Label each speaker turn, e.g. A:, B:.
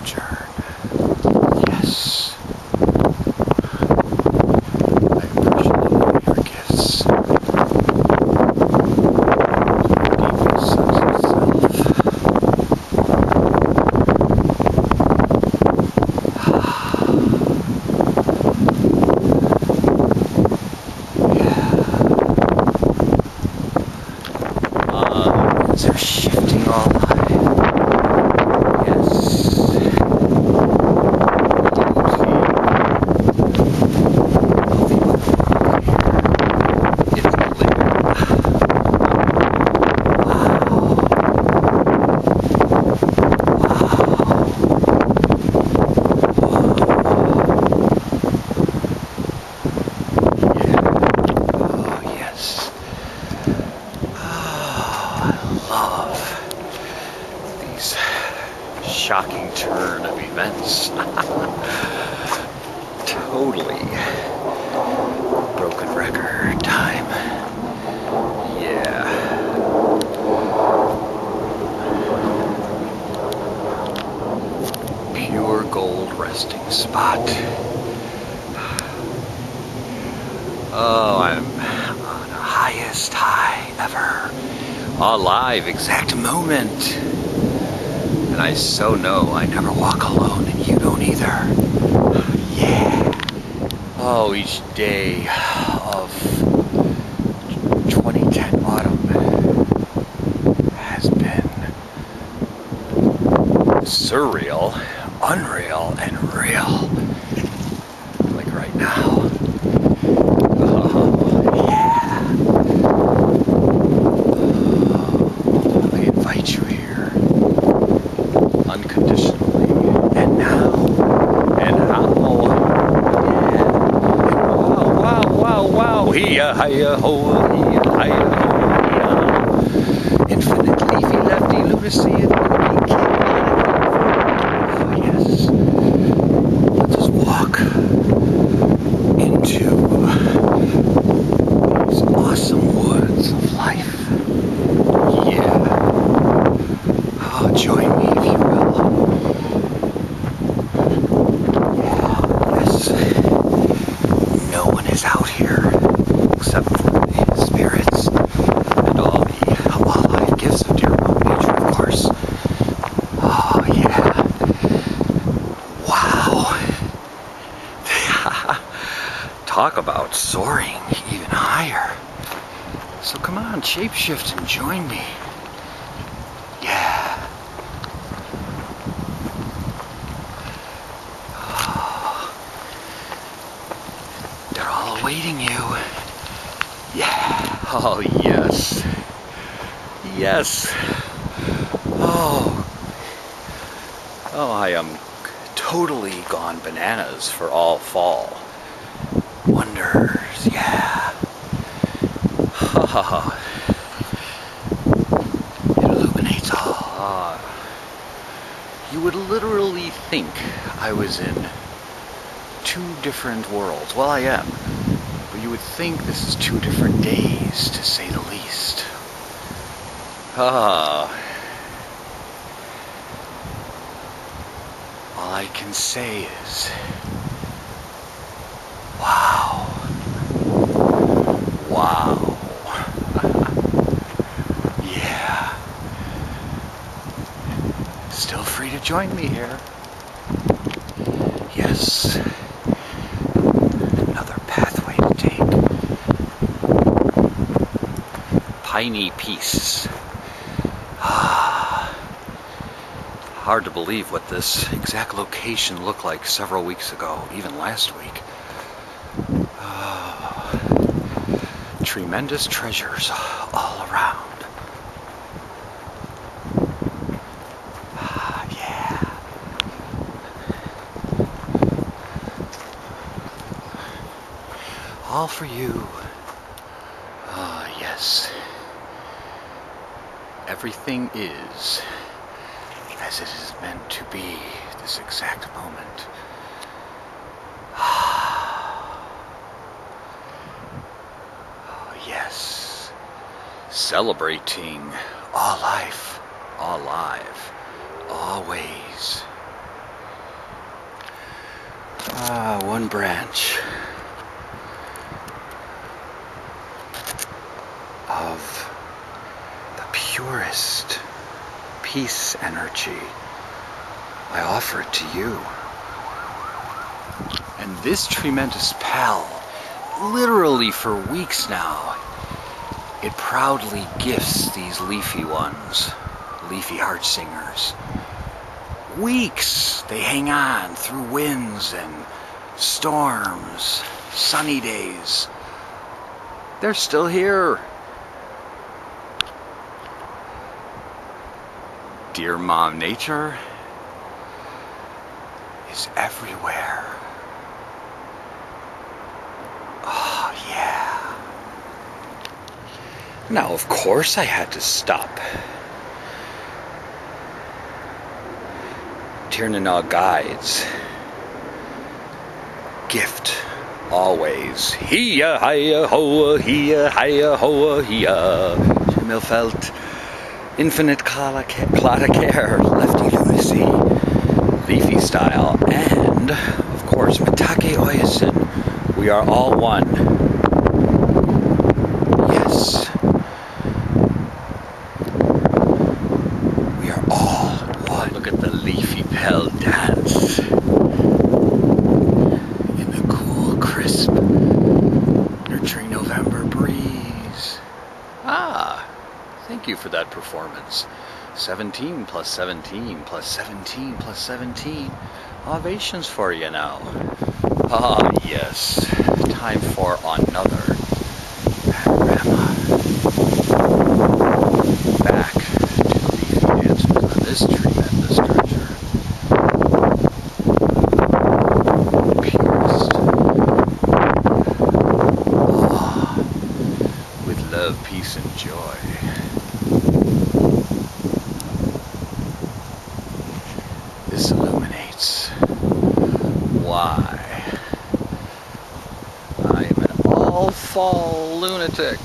A: turn. Yes. I appreciate your gifts. Gave me such yourself. So shifting all life. Yes. It's living. Oh yes. I love these shocking turn of events. Totally broken record time. Yeah. Pure gold resting spot. Oh, I'm on the highest high ever. Alive, exact moment. And I so know I never walk alone, and you don't either. Yeah. Oh, each day of 2010 autumn has been surreal, unreal, and real. Like right now. Oh, yeah. I invite you here. Unconditionally. And now. And how. Yeah. Wow. Hiya, hiya, ho, hiya, hiya, ho, hiya. Infinite leafy lefty lunacy and loopy king. Oh, yes. Let us walk into these awesome woods of life. Yeah. Oh, join me if you will. Yes. No one is out here except for the spirits and all the wildlife gifts of dear Mother Nature, of course. Oh, yeah. Wow. Talk about soaring even higher. So come on, shapeshift and join me. Yeah. Oh, they're all awaiting you. Yeah. Oh, yes. Yes. Oh. Oh, I am totally gone bananas for all fall. Wonders, yeah. Ha ha ha. It illuminates all. You would literally think I was in two different worlds. Well, I am. But you would think this is two different days, to say the least. All I can say is, wow. Wow. Yeah. Still free to join me here. Yes. Another pathway to take. Piney Peace. Hard to believe what this exact location looked like several weeks ago, even last week. Tremendous treasures all around. Yeah. All for you. Yes. Everything is as it is meant to be this exact moment. Oh, yes. Celebrating all life, all live, always. One branch of the purest peace energy. I offer it to you. And this tremendous pal, literally for weeks now, it proudly gifts these leafy ones, leafy heart singers. Weeks they hang on through winds and storms, sunny days. They're still here. Dear Mom Nature is everywhere. Oh yeah. Now of course I had to stop. Tirnanal Guides. Gift always. Hia hiya hoa, hia hiya hoa, hia. Milfelt. Infinite Claudicare, Lefty Lunacy, Leafy Style, and, of course, Matake Oyasin. We are all one. Yes. We are all one. Look at the leafy pell dance. In the cool, crisp, nurturing November breeze. Thank you for that performance. 17 plus 17 plus 17 plus 17. Ovations for you now. Ah, yes. Time for another panorama. Back to the leafy dancers on this tremendous treasure. Purest. Ah, with love, peace, and joy. This illuminates why I am an all-fall lunatic.